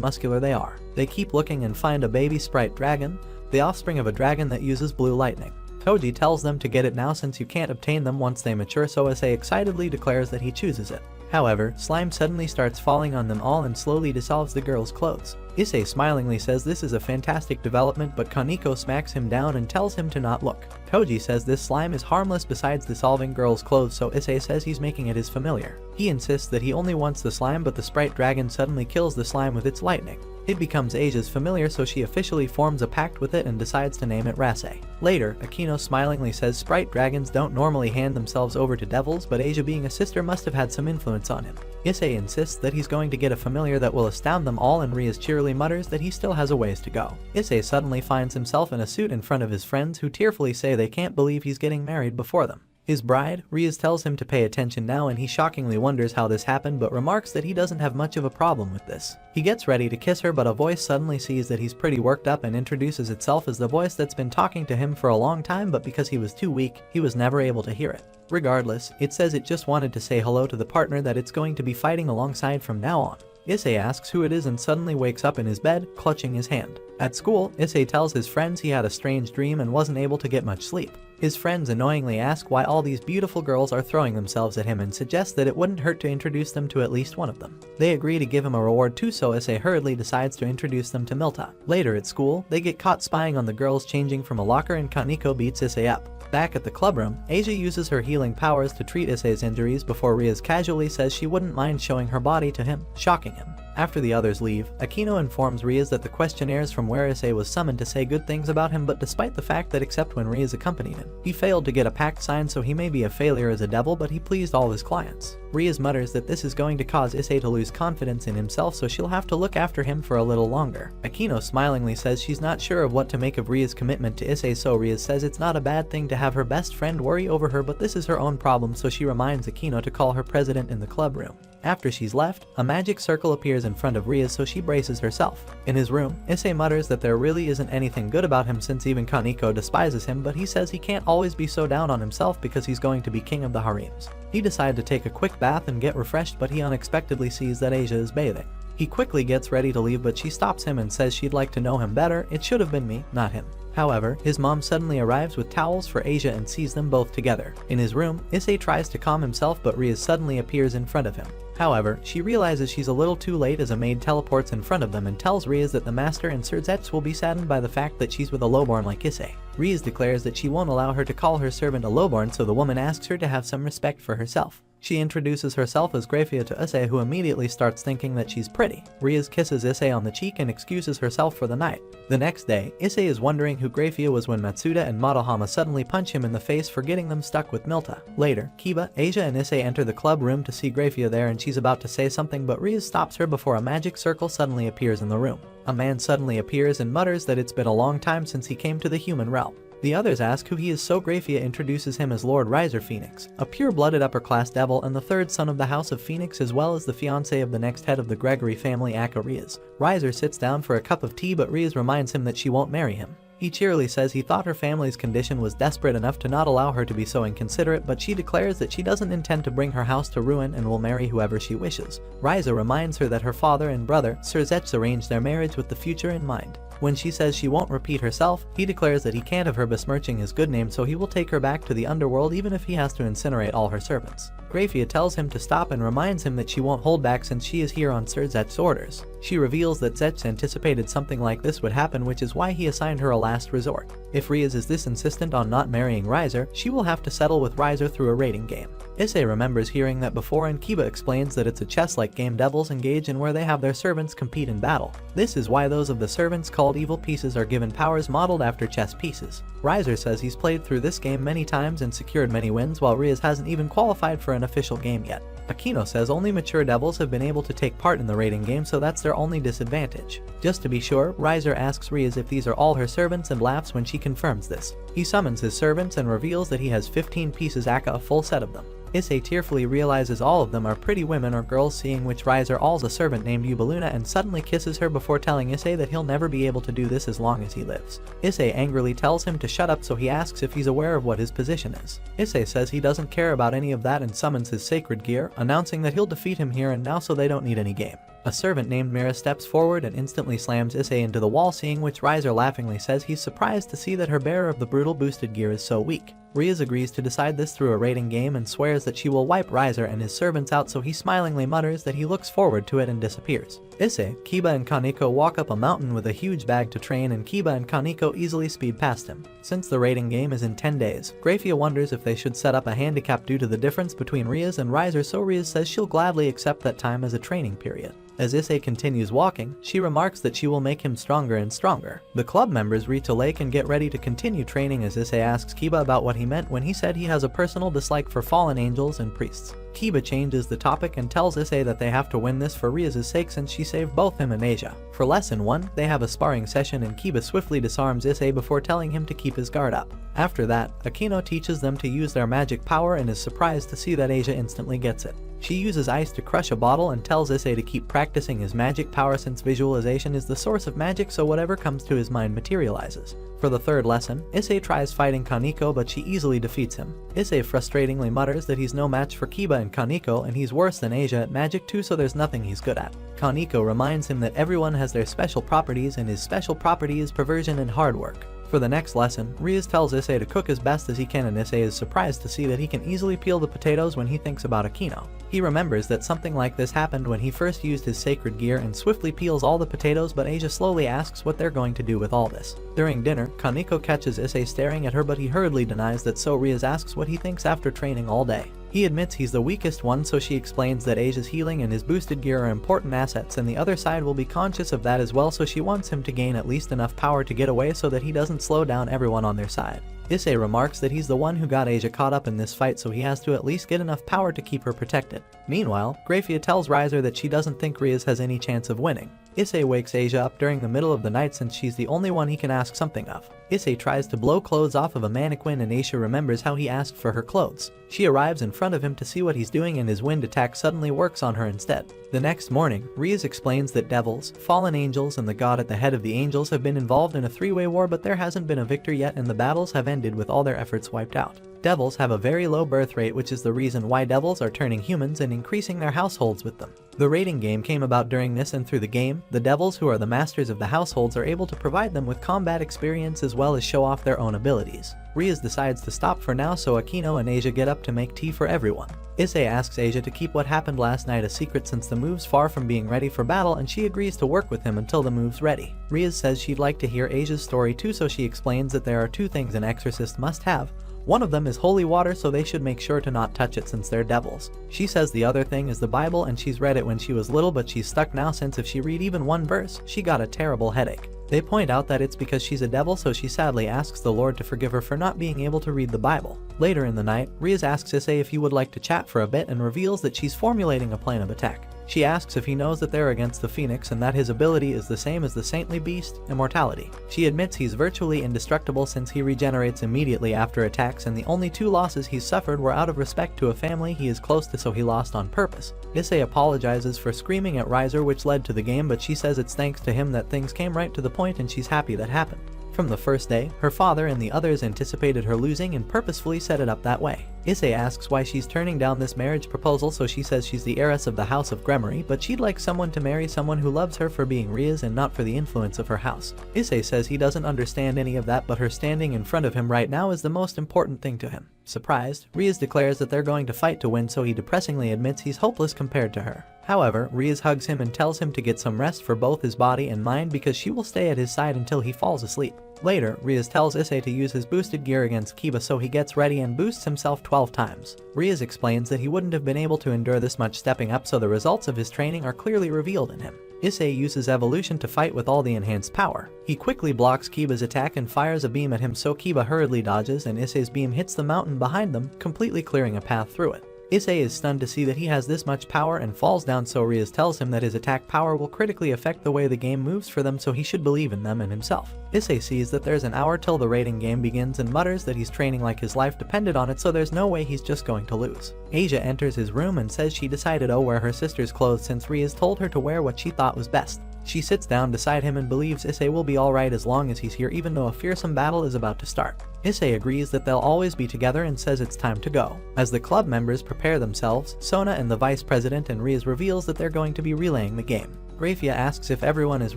muscular they are. They keep looking and find a baby sprite dragon, the offspring of a dragon that uses blue lightning. Toji tells them to get it now since you can't obtain them once they mature, so Issei excitedly declares that he chooses it. However, slime suddenly starts falling on them all and slowly dissolves the girl's clothes. Issei smilingly says this is a fantastic development, but Kaneko smacks him down and tells him to not look. Toji says this slime is harmless besides dissolving girls' clothes, so Issei says he's making it his familiar. He insists that he only wants the slime, but the sprite dragon suddenly kills the slime with its lightning. It becomes Asia's familiar, so she officially forms a pact with it and decides to name it Rasei. Later, Akino smilingly says sprite dragons don't normally hand themselves over to devils, but Asia, being a sister, must have had some influence on him. Issei insists that he's going to get a familiar that will astound them all, and Riaz cheerily mutters that he still has a ways to go. Issei suddenly finds himself in a suit in front of his friends, who tearfully say they can't believe he's getting married before them. His bride, Riaz, tells him to pay attention now, and he shockingly wonders how this happened, but remarks that he doesn't have much of a problem with this. He gets ready to kiss her, but a voice suddenly sees that he's pretty worked up and introduces itself as the voice that's been talking to him for a long time, but because he was too weak, he was never able to hear it. Regardless, it says it just wanted to say hello to the partner that it's going to be fighting alongside from now on. Issei asks who it is and suddenly wakes up in his bed, clutching his hand. At school, Issei tells his friends he had a strange dream and wasn't able to get much sleep. His friends annoyingly ask why all these beautiful girls are throwing themselves at him and suggest that it wouldn't hurt to introduce them to at least one of them. They agree to give him a reward too, so Issei hurriedly decides to introduce them to Milta. Later at school, they get caught spying on the girls changing from a locker, and Kaneko beats Issei up. Back at the clubroom, Asia uses her healing powers to treat Issei's injuries before Riaz casually says she wouldn't mind showing her body to him, shocking him. After the others leave, Aquino informs Riaz that the questionnaires from where Issei was summoned to say good things about him, but despite the fact that except when Riaz accompanied him, he failed to get a pact signed, so he may be a failure as a devil, but he pleased all his clients. Riaz mutters that this is going to cause Issei to lose confidence in himself, so she'll have to look after him for a little longer. Aquino smilingly says she's not sure of what to make of Riaz's commitment to Issei, so Riaz says it's not a bad thing to have her best friend worry over her, but this is her own problem, so she reminds Aquino to call her president in the club room. After she's left, a magic circle appears in front of Riaz, so she braces herself. In his room, Issei mutters that there really isn't anything good about him since even Kaneko despises him, but he says he can't always be so down on himself because he's going to be king of the harems. He decides to take a quick bath and get refreshed, but he unexpectedly sees that Asia is bathing. He quickly gets ready to leave, but she stops him and says she'd like to know him better. It should have been me, not him. However, his mom suddenly arrives with towels for Asia and sees them both together. In his room, Issei tries to calm himself, but Riaz suddenly appears in front of him. However, she realizes she's a little too late as a maid teleports in front of them and tells Riaz that the master and Sir Zetz will be saddened by the fact that she's with a lowborn like Issei. Riaz declares that she won't allow her to call her servant a lowborn, so the woman asks her to have some respect for herself. She introduces herself as Grafia to Issei, who immediately starts thinking that she's pretty. Riaz kisses Issei on the cheek and excuses herself for the night. The next day, Issei is wondering who Grafia was when Matsuda and Madohama suddenly punch him in the face for getting them stuck with Milta. Later, Kiba, Asia and Issei enter the club room to see Grafia there, and she's about to say something, but Riaz stops her before a magic circle suddenly appears in the room. A man suddenly appears and mutters that it's been a long time since he came to the human realm. The others ask who he is, so Grafia introduces him as Lord Riser Phoenix, a pure-blooded upper-class devil and the third son of the House of Phoenix, as well as the fiancé of the next head of the Gregory family, Akka Riaz. Riser sits down for a cup of tea, but Riaz reminds him that she won't marry him. He cheerily says he thought her family's condition was desperate enough to not allow her to be so inconsiderate, but she declares that she doesn't intend to bring her house to ruin and will marry whoever she wishes. Riser reminds her that her father and brother, Sir Zetz, arranged their marriage with the future in mind. When she says she won't repeat herself, he declares that he can't have her besmirching his good name, so he will take her back to the underworld even if he has to incinerate all her servants. Grafia tells him to stop and reminds him that she won't hold back since she is here on Sir Zetz's orders. She reveals that Zetz anticipated something like this would happen, which is why he assigned her a last resort. If Riaz is this insistent on not marrying Riser, she will have to settle with Riser through a rating game. Issei remembers hearing that before, and Kiba explains that it's a chess-like game devils engage in where they have their servants compete in battle. This is why those of the servants called evil pieces are given powers modeled after chess pieces. Riser says he's played through this game many times and secured many wins, while Riaz hasn't even qualified for an official game yet. Aquino says only mature devils have been able to take part in the rating game, so that's their only disadvantage. Just to be sure, Riser asks Riaz if these are all her servants and laughs when she confirms this. He summons his servants and reveals that he has 15 pieces, aka a full set of them. Issei tearfully realizes all of them are pretty women or girls, seeing which Riser alls a servant named Yubaluna and suddenly kisses her before telling Issei that he'll never be able to do this as long as he lives. Issei angrily tells him to shut up, so he asks if he's aware of what his position is. Issei says he doesn't care about any of that and summons his sacred gear, announcing that he'll defeat him here and now, so they don't need any game. A servant named Mira steps forward and instantly slams Issei into the wall, seeing which Riser laughingly says he's surprised to see that her bearer of the brutal boosted gear is so weak. Riaz agrees to decide this through a rating game and swears that she will wipe Riser and his servants out, so he smilingly mutters that he looks forward to it and disappears. Issei, Kiba and Kaneko walk up a mountain with a huge bag to train, and Kiba and Kaneko easily speed past him. Since the rating game is in 10 days, Grafia wonders if they should set up a handicap due to the difference between Riaz and Riser, so Riaz says she'll gladly accept that time as a training period. As Issei continues walking, she remarks that she will make him stronger and stronger. The club members reach a lake and get ready to continue training as Issei asks Kiba about what he meant when he said he has a personal dislike for fallen angels and priests. Kiba changes the topic and tells Issei that they have to win this for Riaz's sake since she saved both him and Asia. For lesson 1, they have a sparring session and Kiba swiftly disarms Issei before telling him to keep his guard up. After that, Aquino teaches them to use their magic power and is surprised to see that Asia instantly gets it. She uses ice to crush a bottle and tells Issei to keep practicing his magic power since visualization is the source of magic, so whatever comes to his mind materializes. For the third lesson, Issei tries fighting Kaneko, but she easily defeats him. Issei frustratingly mutters that he's no match for Kiba and Kaneko, and he's worse than Asia at magic too, so there's nothing he's good at. Kaneko reminds him that everyone has their special properties, and his special property is perversion and hard work. For the next lesson, Riaz tells Issei to cook as best as he can, and Issei is surprised to see that he can easily peel the potatoes when he thinks about Aquino. He remembers that something like this happened when he first used his sacred gear and swiftly peels all the potatoes, but Asia slowly asks what they're going to do with all this. During dinner, Kaneko catches Issei staring at her, but he hurriedly denies that, so Riaz asks what he thinks after training all day. He admits he's the weakest one, so she explains that Asia's healing and his boosted gear are important assets and the other side will be conscious of that as well, so she wants him to gain at least enough power to get away so that he doesn't slow down everyone on their side. Issei remarks that he's the one who got Asia caught up in this fight, so he has to at least get enough power to keep her protected. Meanwhile, Grafia tells Riser that she doesn't think Rias has any chance of winning. Issei wakes Asia up during the middle of the night since she's the only one he can ask something of. Issei tries to blow clothes off of a mannequin and Asia remembers how he asked for her clothes. She arrives in front of him to see what he's doing and his wind attack suddenly works on her instead. The next morning, Rias explains that devils, fallen angels, and the god at the head of the angels have been involved in a three-way war, but there hasn't been a victor yet and the battles have ended with all their efforts wiped out. Devils have a very low birth rate, which is the reason why devils are turning humans and increasing their households with them. The raiding game came about during this, and through the game, the devils who are the masters of the households are able to provide them with combat experience as well as show off their own abilities. Rias decides to stop for now, so Akino and Asia get up to make tea for everyone. Issei asks Asia to keep what happened last night a secret since the move's far from being ready for battle, and she agrees to work with him until the move's ready. Rias says she'd like to hear Asia's story too, so she explains that there are two things an exorcist must have. One of them is holy water, so they should make sure to not touch it since they're devils. She says the other thing is the Bible, and she's read it when she was little, but she's stuck now since if she read even one verse, she got a terrible headache. They point out that it's because she's a devil, so she sadly asks the Lord to forgive her for not being able to read the Bible. Later in the night, Rias asks Issei if he would like to chat for a bit and reveals that she's formulating a plan of attack. She asks if he knows that they're against the Phoenix and that his ability is the same as the saintly beast, immortality. She admits he's virtually indestructible since he regenerates immediately after attacks, and the only two losses he's suffered were out of respect to a family he is close to, so he lost on purpose. Issei apologizes for screaming at Riser, which led to the game, but she says it's thanks to him that things came right to the point and she's happy that happened. From the first day, her father and the others anticipated her losing and purposefully set it up that way. Issei asks why she's turning down this marriage proposal, so she says she's the heiress of the House of Gremory, but she'd like someone to marry someone who loves her for being Rias and not for the influence of her house. Issei says he doesn't understand any of that, but her standing in front of him right now is the most important thing to him. Surprised, Rias declares that they're going to fight to win, so he depressingly admits he's hopeless compared to her. However, Rias hugs him and tells him to get some rest for both his body and mind because she will stay at his side until he falls asleep. Later, Rias tells Issei to use his boosted gear against Kiba, so he gets ready and boosts himself 12 times. Rias explains that he wouldn't have been able to endure this much stepping up, so the results of his training are clearly revealed in him. Issei uses evolution to fight with all the enhanced power. He quickly blocks Kiba's attack and fires a beam at him, so Kiba hurriedly dodges and Issei's beam hits the mountain behind them, completely clearing a path through it. Issei is stunned to see that he has this much power and falls down, so Rias tells him that his attack power will critically affect the way the game moves for them, so he should believe in them and himself. Issei sees that there's an hour till the raiding game begins and mutters that he's training like his life depended on it, so there's no way he's just going to lose. Asia enters his room and says she decided to wear her sister's clothes since Rias told her to wear what she thought was best. She sits down beside him and believes Issei will be alright as long as he's here, even though a fearsome battle is about to start. Issei agrees that they'll always be together and says it's time to go. As the club members prepare themselves, Sona and the vice president and Rias reveals that they're going to be relaying the game. Grafia asks if everyone is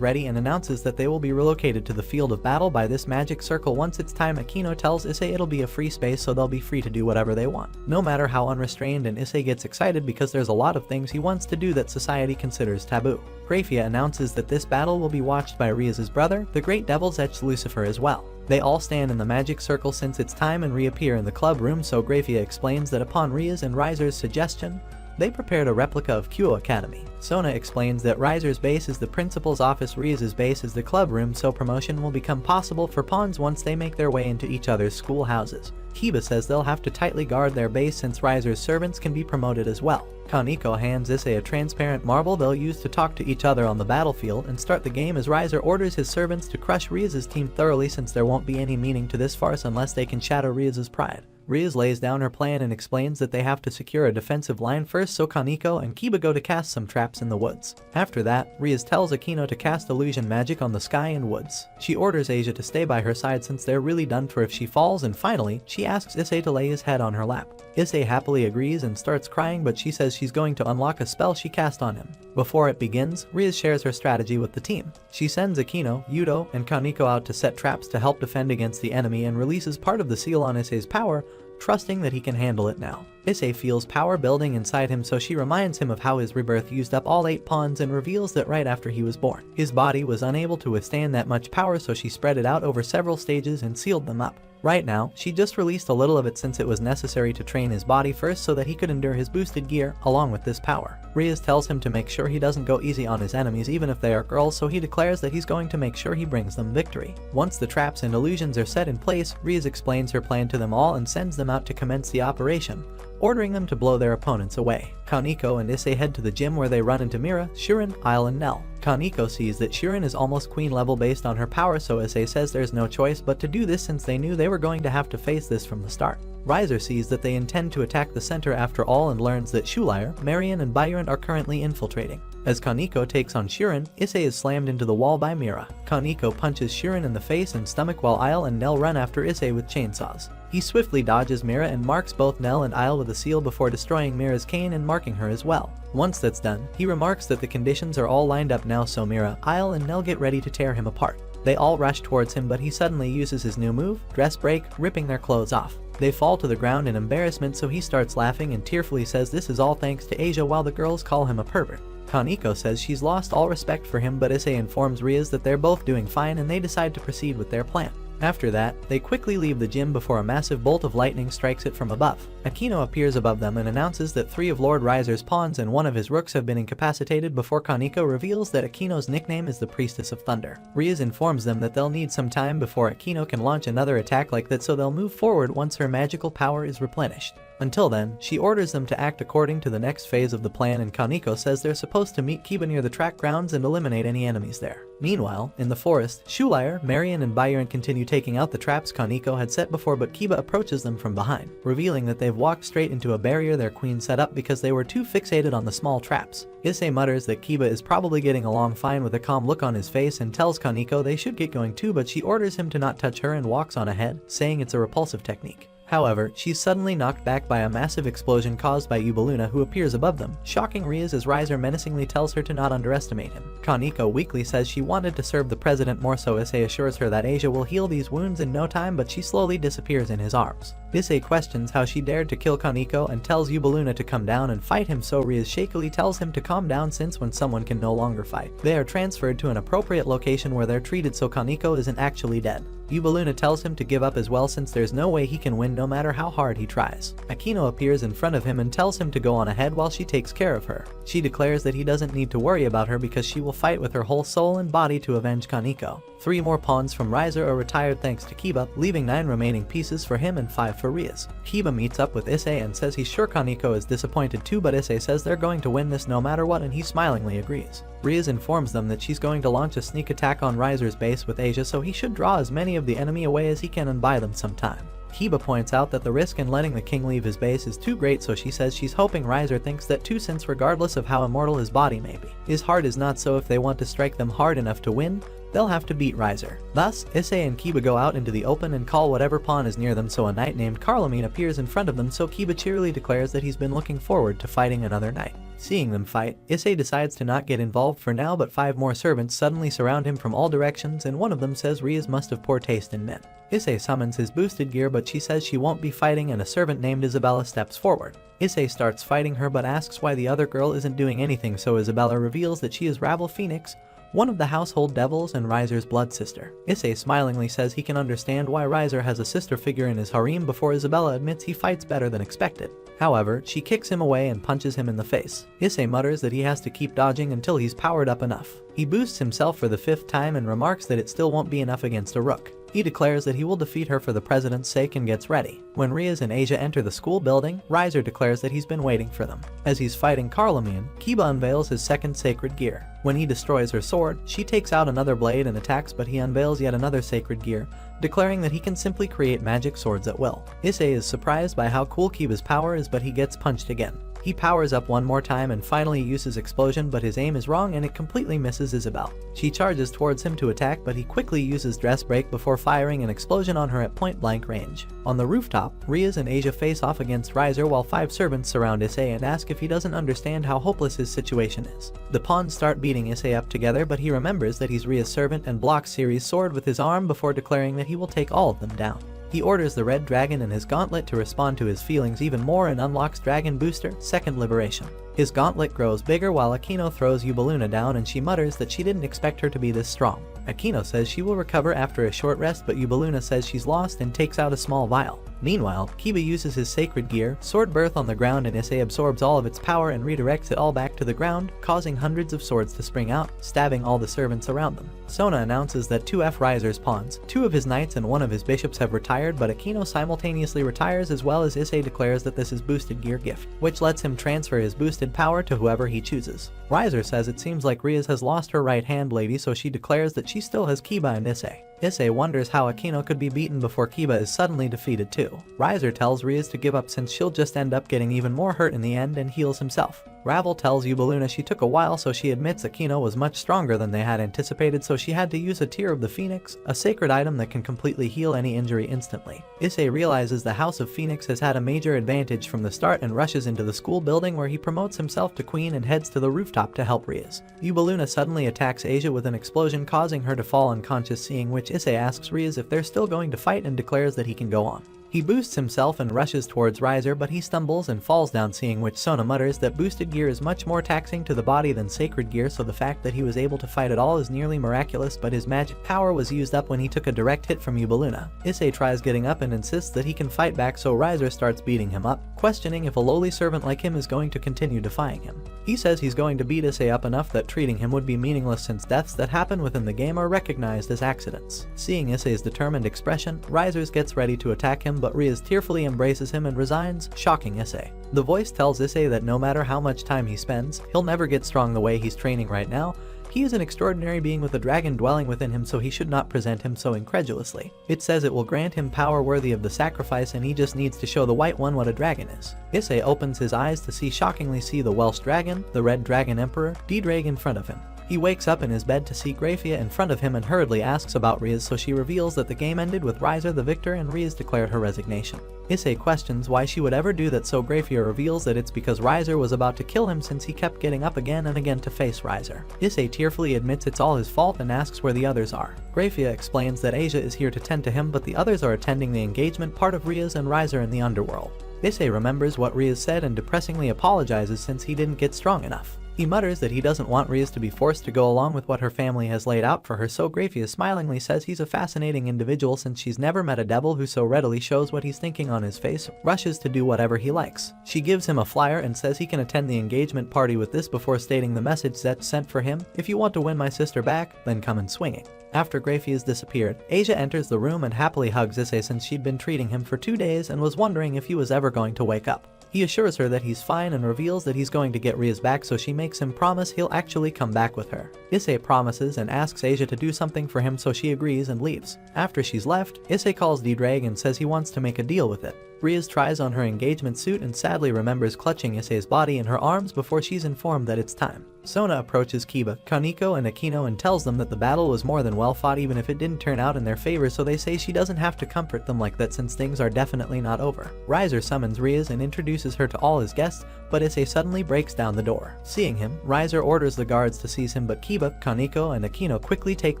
ready and announces that they will be relocated to the field of battle by this magic circle once it's time. Akino tells Issei it'll be a free space, so they'll be free to do whatever they want, no matter how unrestrained, and Issei gets excited because there's a lot of things he wants to do that society considers taboo. Grafia announces that this battle will be watched by Rias' brother, the Great Devil's Edge Lucifer, as well. They all stand in the magic circle since it's time and reappear in the club room, so Grafia explains that upon Rias and Riser's suggestion, they prepared a replica of Kyo Academy. Sona explains that Riser's base is the principal's office, Rias' base is the club room, so promotion will become possible for pawns once they make their way into each other's schoolhouses. Kiba says they'll have to tightly guard their base since Riser's servants can be promoted as well. Kaneko hands Issei a transparent marble they'll use to talk to each other on the battlefield and start the game as Riser orders his servants to crush Rias' team thoroughly since there won't be any meaning to this farce unless they can shatter Rias' pride. Rias lays down her plan and explains that they have to secure a defensive line first, so Kaneko and Kiba go to cast some traps in the woods. After that, Rias tells Akino to cast illusion magic on the sky and woods. She orders Asia to stay by her side since they're really done for if she falls, and finally, she asks Issei to lay his head on her lap. Issei happily agrees and starts crying, but she says she's going to unlock a spell she cast on him. Before it begins, Rias shares her strategy with the team. She sends Akino, Yudo, and Kaneko out to set traps to help defend against the enemy and releases part of the seal on Issei's power, trusting that he can handle it now. Issei feels power building inside him, so she reminds him of how his rebirth used up all 8 pawns and reveals that right after he was born, his body was unable to withstand that much power, so she spread it out over several stages and sealed them up. Right now, she just released a little of it since it was necessary to train his body first so that he could endure his boosted gear along with this power. Rias tells him to make sure he doesn't go easy on his enemies even if they are girls, so he declares that he's going to make sure he brings them victory. Once the traps and illusions are set in place, Rias explains her plan to them all and sends them out to commence the operation, ordering them to blow their opponents away. Kaneko and Issei head to the gym where they run into Mira, Shirin, Isle and Nell. Kaneko sees that Shirin is almost queen level based on her power, so Issei says there's no choice but to do this since they knew they were going to have to face this from the start. Riser sees that they intend to attack the center after all and learns that Shulier, Marion and Byron are currently infiltrating. As Kaneko takes on Shirin, Issei is slammed into the wall by Mira. Kaneko punches Shirin in the face and stomach while Isle and Nell run after Issei with chainsaws. He swiftly dodges Mira and marks both Nell and Isle with a seal before destroying Mira's cane and marking her as well. Once that's done, he remarks that the conditions are all lined up now, so Mira, Isle and Nell get ready to tear him apart. They all rush towards him, but he suddenly uses his new move, Dress Break, ripping their clothes off. They fall to the ground in embarrassment, so he starts laughing and tearfully says this is all thanks to Asia while the girls call him a pervert. Kaneko says she's lost all respect for him, but Issei informs Rias that they're both doing fine and they decide to proceed with their plan. After that, they quickly leave the gym before a massive bolt of lightning strikes it from above. Akino appears above them and announces that 3 of Lord Riser's pawns and 1 of his rooks have been incapacitated before Kaneko reveals that Akino's nickname is the Priestess of Thunder. Rias informs them that they'll need some time before Akino can launch another attack like that, so they'll move forward once her magical power is replenished. Until then, she orders them to act according to the next phase of the plan, and Kaneko says they're supposed to meet Kiba near the track grounds and eliminate any enemies there. Meanwhile, in the forest, Shulier, Marion and Byron continue taking out the traps Kaneko had set before, but Kiba approaches them from behind, revealing that they've walked straight into a barrier their queen set up because they were too fixated on the small traps. Issei mutters that Kiba is probably getting along fine with a calm look on his face and tells Kaneko they should get going too, but she orders him to not touch her and walks on ahead, saying it's a repulsive technique. However, she's suddenly knocked back by a massive explosion caused by Yubaluna, who appears above them, shocking Rias as Riser menacingly tells her to not underestimate him. Kaneko weakly says she wanted to serve the president more, so Issei assures her that Asia will heal these wounds in no time, but she slowly disappears in his arms. Issei questions how she dared to kill Kaneko and tells Yubaluna to come down and fight him, so Rias shakily tells him to calm down since when someone can no longer fight, they are transferred to an appropriate location where they're treated, so Kaneko isn't actually dead. Yubaluna tells him to give up as well since there's no way he can win no matter how hard he tries. Akino appears in front of him and tells him to go on ahead while she takes care of her. She declares that he doesn't need to worry about her because she will fight with her whole soul and body to avenge Kaneko. 3 more pawns from Riser are retired thanks to Kiba, leaving 9 remaining pieces for him and 5 for Rias. Kiba meets up with Issei and says he's sure Kaneko is disappointed too, but Issei says they're going to win this no matter what, and he smilingly agrees. Rias informs them that she's going to launch a sneak attack on Riser's base with Asia, so he should draw as many of the enemy away as he can and buy them some time. Kiba points out that the risk in letting the king leave his base is too great, so she says she's hoping Riser thinks that too, since regardless of how immortal his body may be, his heart is not, so if they want to strike them hard enough to win, they'll have to beat Riser. Thus, Issei and Kiba go out into the open and call whatever pawn is near them, so a knight named Carlamine appears in front of them, so Kiba cheerily declares that he's been looking forward to fighting another knight. Seeing them fight, Issei decides to not get involved for now, but 5 more servants suddenly surround him from all directions, and one of them says Rias must have poor taste in men. Issei summons his boosted gear, but she says she won't be fighting, and a servant named Isabella steps forward. Issei starts fighting her but asks why the other girl isn't doing anything, so Isabella reveals that she is Rabel Phoenix, one of the household devils and Riser's blood sister. Issei smilingly says he can understand why Riser has a sister figure in his harem before Isabella admits he fights better than expected. However, she kicks him away and punches him in the face. Issei mutters that he has to keep dodging until he's powered up enough. He boosts himself for the 5th time and remarks that it still won't be enough against a rook. He declares that he will defeat her for the president's sake and gets ready. When Rias and Asia enter the school building, Riser declares that he's been waiting for them. As he's fighting Carlamine, Kiba unveils his 2nd sacred gear. When he destroys her sword, she takes out another blade and attacks, but he unveils yet another sacred gear, declaring that he can simply create magic swords at will. Issei is surprised by how cool Kiba's power is, but he gets punched again. He powers up one more time and finally uses explosion, but his aim is wrong and it completely misses Isabel. She charges towards him to attack, but he quickly uses dress break before firing an explosion on her at point blank range. On the rooftop, Rias and Asia face off against Riser while 5 servants surround Issei and ask if he doesn't understand how hopeless his situation is. The pawns start beating Issei up together, but he remembers that he's Ria's servant and blocks Siri's sword with his arm before declaring that he will take all of them down. He orders the red dragon and his gauntlet to respond to his feelings even more and unlocks Dragon Booster, Second Liberation. His gauntlet grows bigger while Aquino throws Yubeluna down and she mutters that she didn't expect her to be this strong. Aquino says she will recover after a short rest, but Yubeluna says she's lost and takes out a small vial. Meanwhile, Kiba uses his sacred gear, Sword Birth on the ground, and Issei absorbs all of its power and redirects it all back to the ground, causing hundreds of swords to spring out, stabbing all the servants around them. Sona announces that 2F Riser's pawns, 2 of his knights and 1 of his bishops have retired, but Aquino simultaneously retires as well as Issei declares that this is boosted gear gift, which lets him transfer his boosted power to whoever he chooses. Riser says it seems like Riaz has lost her right hand lady, so she declares that she still has Kiba and Issei. Issei wonders how Aquino could be beaten before Kiba is suddenly defeated too. Riser tells Riaz to give up since she'll just end up getting even more hurt in the end, and heals himself. Ravel tells Yubeluna she took a while, so she admits Aquino was much stronger than they had anticipated, so she had to use a Tear of the Phoenix, a sacred item that can completely heal any injury instantly. Issei realizes the House of Phoenix has had a major advantage from the start and rushes into the school building where he promotes himself to queen and heads to the rooftop to help Riaz. Yubeluna suddenly attacks Asia with an explosion, causing her to fall unconscious, seeing which Issei asks Riaz if they're still going to fight and declares that he can go on. He boosts himself and rushes towards Riser, but he stumbles and falls down, seeing which Sona mutters that boosted gear is much more taxing to the body than sacred gear, so the fact that he was able to fight at all is nearly miraculous, but his magic power was used up when he took a direct hit from Yubeluna. Issei tries getting up and insists that he can fight back, so Riser starts beating him up, questioning if a lowly servant like him is going to continue defying him. He says he's going to beat Issei up enough that treating him would be meaningless since deaths that happen within the game are recognized as accidents. Seeing Issei's determined expression, Risers gets ready to attack him, but Riaz tearfully embraces him and resigns, shocking Issei. The voice tells Issei that no matter how much time he spends, he'll never get strong the way he's training right now. He is an extraordinary being with a dragon dwelling within him, so he should not present him so incredulously. It says it will grant him power worthy of the sacrifice, and he just needs to show the white one what a dragon is. Issei opens his eyes to shockingly see the Welsh dragon, the red dragon emperor, D-Drag in front of him. He wakes up in his bed to see Grafia in front of him and hurriedly asks about Riaz, so she reveals that the game ended with Riser the victor and Riaz declared her resignation. Issei questions why she would ever do that, so Grafia reveals that it's because Riser was about to kill him since he kept getting up again and again to face Riser. Issei tearfully admits it's all his fault and asks where the others are. Grafia explains that Asia is here to tend to him, but the others are attending the engagement part of Riaz and Riser in the underworld. Issei remembers what Riaz said and depressingly apologizes since he didn't get strong enough. He mutters that he doesn't want Riaz to be forced to go along with what her family has laid out for her, so Grafia smilingly says he's a fascinating individual since she's never met a devil who so readily shows what he's thinking on his face, rushes to do whatever he likes. She gives him a flyer and says he can attend the engagement party with this before stating the message that's sent for him: if you want to win my sister back, then come in swinging. After Grafia's disappeared, Asia enters the room and happily hugs Issei since she'd been treating him for 2 days and was wondering if he was ever going to wake up. He assures her that he's fine and reveals that he's going to get Riaz back, so she makes him promise he'll actually come back with her. Issei promises and asks Asia to do something for him, so she agrees and leaves. After she's left, Issei calls D-Drag and says he wants to make a deal with it. Riaz tries on her engagement suit and sadly remembers clutching Issei's body in her arms before she's informed that it's time. Sona approaches Kiba, Kaneko, and Aquino and tells them that the battle was more than well fought even if it didn't turn out in their favor, so they say she doesn't have to comfort them like that since things are definitely not over. Riser summons Riaz and introduces her to all his guests, but Issei suddenly breaks down the door. Seeing him, Riser orders the guards to seize him, but Kiba, Kaneko, and Aquino quickly take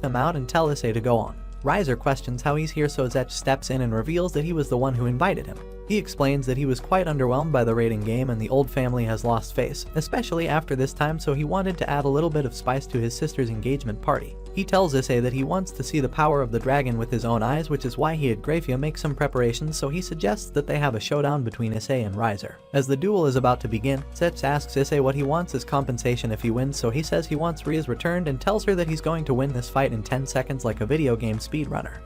them out and tell Issei to go on. Riser questions how he's here, so Zetch steps in and reveals that he was the one who invited him. He explains that he was quite underwhelmed by the raiding game and the old family has lost face, especially after this time, so he wanted to add a little bit of spice to his sister's engagement party. He tells Issei that he wants to see the power of the dragon with his own eyes, which is why he had Grafia make some preparations, so he suggests that they have a showdown between Issei and Riser. As the duel is about to begin, Zetch asks Issei what he wants as compensation if he wins, so he says he wants Riaz returned and tells her that he's going to win this fight in 10 seconds like a video game speedrunner.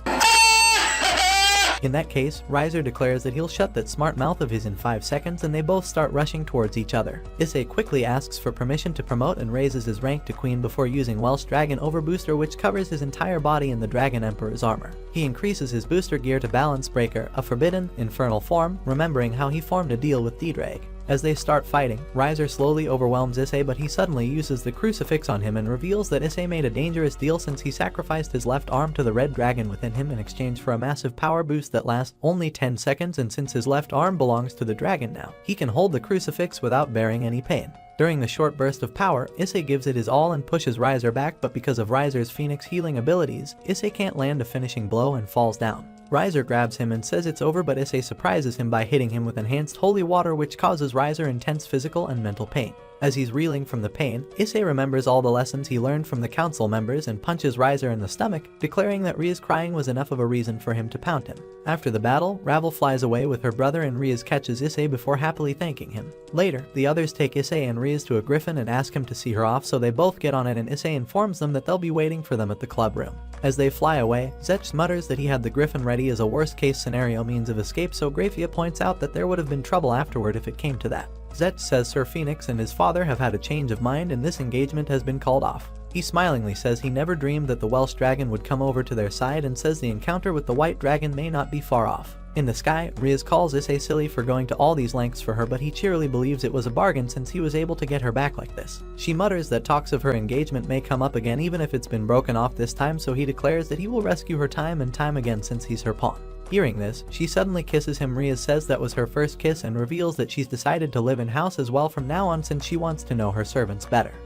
In that case, Riser declares that he'll shut that smart mouth of his in 5 seconds, and they both start rushing towards each other. Issei quickly asks for permission to promote and raises his rank to queen before using Welsh Dragon Overbooster, which covers his entire body in the Dragon Emperor's armor. He increases his booster gear to Balance Breaker, a forbidden, infernal form, remembering how he formed a deal with D-Drag. As they start fighting, Riser slowly overwhelms Issei, but he suddenly uses the crucifix on him and reveals that Issei made a dangerous deal since he sacrificed his left arm to the red dragon within him in exchange for a massive power boost that lasts only 10 seconds, and since his left arm belongs to the dragon now, he can hold the crucifix without bearing any pain. During the short burst of power, Issei gives it his all and pushes Riser back, but because of Riser's Phoenix healing abilities, Issei can't land a finishing blow and falls down. Riser grabs him and says it's over, but Issei surprises him by hitting him with enhanced holy water, which causes Riser intense physical and mental pain. As he's reeling from the pain, Issei remembers all the lessons he learned from the council members and punches Riser in the stomach, declaring that Ria's crying was enough of a reason for him to pound him. After the battle, Ravel flies away with her brother and Rias catches Issei before happily thanking him. Later, the others take Issei and Rias to a griffin and ask him to see her off, so they both get on it and Issei informs them that they'll be waiting for them at the club room. As they fly away, Zetch mutters that he had the griffin ready as a worst-case scenario means of escape, so Grafia points out that there would have been trouble afterward if it came to that. Zetch says Sir Phoenix and his father have had a change of mind and this engagement has been called off. He smilingly says he never dreamed that the Welsh dragon would come over to their side and says the encounter with the white dragon may not be far off. In the sky, Rias calls Issei silly for going to all these lengths for her, but he cheerily believes it was a bargain since he was able to get her back like this. She mutters that talks of her engagement may come up again even if it's been broken off this time, so he declares that he will rescue her time and time again since he's her pawn. Hearing this, she suddenly kisses him. Rias says that was her first kiss and reveals that she's decided to live in house as well from now on since she wants to know her servants better.